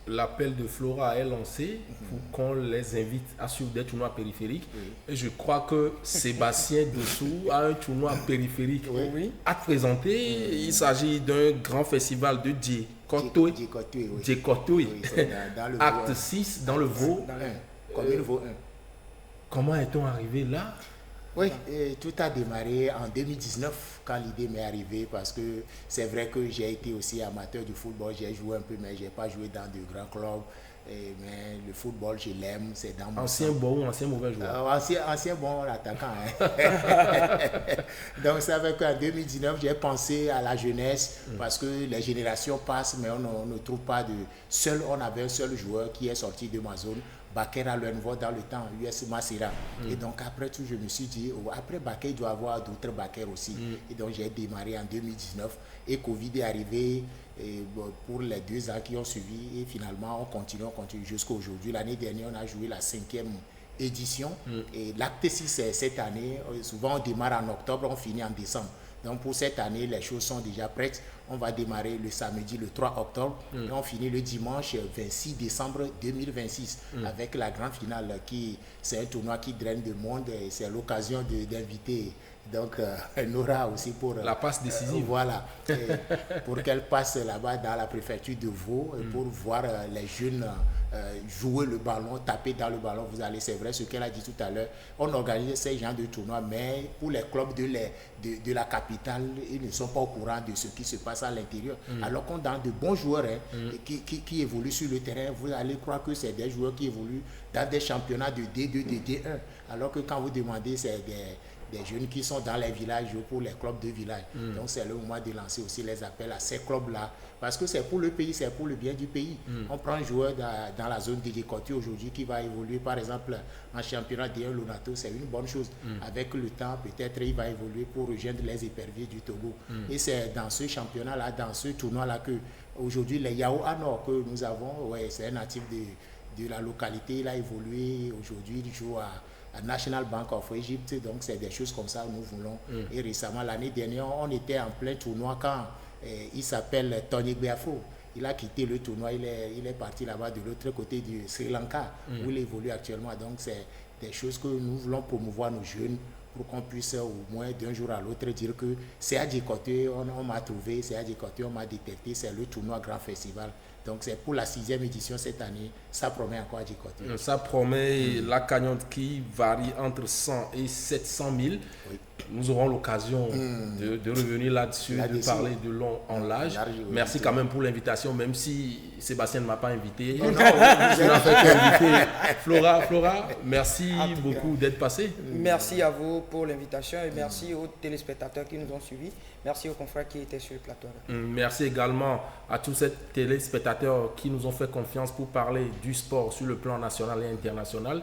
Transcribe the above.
l'appel de Flora est lancé pour qu'on les invite à suivre des tournois périphériques. Et je crois que Sébastien Dessous a un tournoi périphérique à te présenter. Il s'agit d'un grand festival de Djekotoué, acte 6 dans le Vaud. Commune Vaud 1. Comment est-on arrivé là? Oui, tout a démarré en 2019 quand l'idée m'est arrivée parce que c'est vrai que j'ai été aussi amateur du football, j'ai joué un peu mais je n'ai pas joué dans de grands clubs. Mais le football, je l'aime, c'est dans mon ancien bon ou ancien mauvais joueur? Ancien bon attaquant. Hein. Donc c'est vrai qu'en 2019, j'ai pensé à la jeunesse parce que les générations passent mais on ne trouve pas de... On avait un seul joueur qui est sorti de ma zone. Baker à Lenvo dans le temps, US Massira. Et donc après tout, je me suis dit, après Baker, il doit y avoir d'autres Baker aussi. Et donc j'ai démarré en 2019 et Covid est arrivé pour les 2 ans qui ont suivi et finalement on continue jusqu'à aujourd'hui. L'année dernière, on a joué la 5e édition et l'acte 6 c'est cette année. Souvent on démarre en octobre, on finit en décembre. Donc pour cette année, les choses sont déjà prêtes. On va démarrer le samedi, le 3 octobre, et on finit le dimanche 26 décembre 2026 avec la grande finale c'est un tournoi qui draine de monde et c'est l'occasion d'inviter donc Nora aussi pour la passe décisive. Voilà, pour qu'elle passe là-bas dans la préfecture de Vaud pour voir les jeunes jouer le ballon, taper dans le ballon. C'est vrai ce qu'elle a dit tout à l'heure. On organise ces genres de tournois, mais pour les clubs de la capitale, ils ne sont pas au courant de ce qui se passe à l'intérieur. Alors qu'on a de bons joueurs qui évoluent sur le terrain, vous allez croire que c'est des joueurs qui évoluent dans des championnats de D2, de D1. Alors que quand vous demandez, c'est des jeunes qui sont dans les villages pour les clubs de village. Donc c'est le moment de lancer aussi les appels à ces clubs-là. Parce que c'est pour le pays, c'est pour le bien du pays. On prend un joueur dans la zone de Djekotoué aujourd'hui qui va évoluer par exemple en championnat D1 Lonato, c'est une bonne chose. Avec le temps, peut-être il va évoluer pour rejoindre les éperviers du Togo. Et c'est dans ce championnat-là, dans ce tournoi-là que aujourd'hui les Yao Anor que nous avons, c'est un natif de la localité, il a évolué, aujourd'hui il joue à National Bank of Egypt, donc c'est des choses comme ça que nous voulons. Et récemment, l'année dernière, on était en plein tournoi quand il s'appelle Tony Beafo. Il a quitté le tournoi, il est parti là-bas de l'autre côté du Sri Lanka, où il évolue actuellement. Donc c'est des choses que nous voulons promouvoir nos jeunes pour qu'on puisse au moins d'un jour à l'autre dire que c'est à Djekotoué, on m'a trouvé, c'est à Djekotoué, on m'a détecté, c'est le tournoi Grand Festival. Donc c'est pour la 6e édition cette année, ça promet encore à Djekotoué. Ça promet la cagnotte qui varie entre 100 et 700 000. Oui. Nous aurons l'occasion de revenir là-dessus, de parler de long en large. Merci quand même pour l'invitation, même si Sébastien ne m'a pas invité. Oh non, Flora, merci beaucoup d'être passé. Merci à vous pour l'invitation et merci aux téléspectateurs qui nous ont suivis. Merci aux confrères qui étaient sur le plateau. Merci également à tous ces téléspectateurs qui nous ont fait confiance pour parler du sport sur le plan national et international.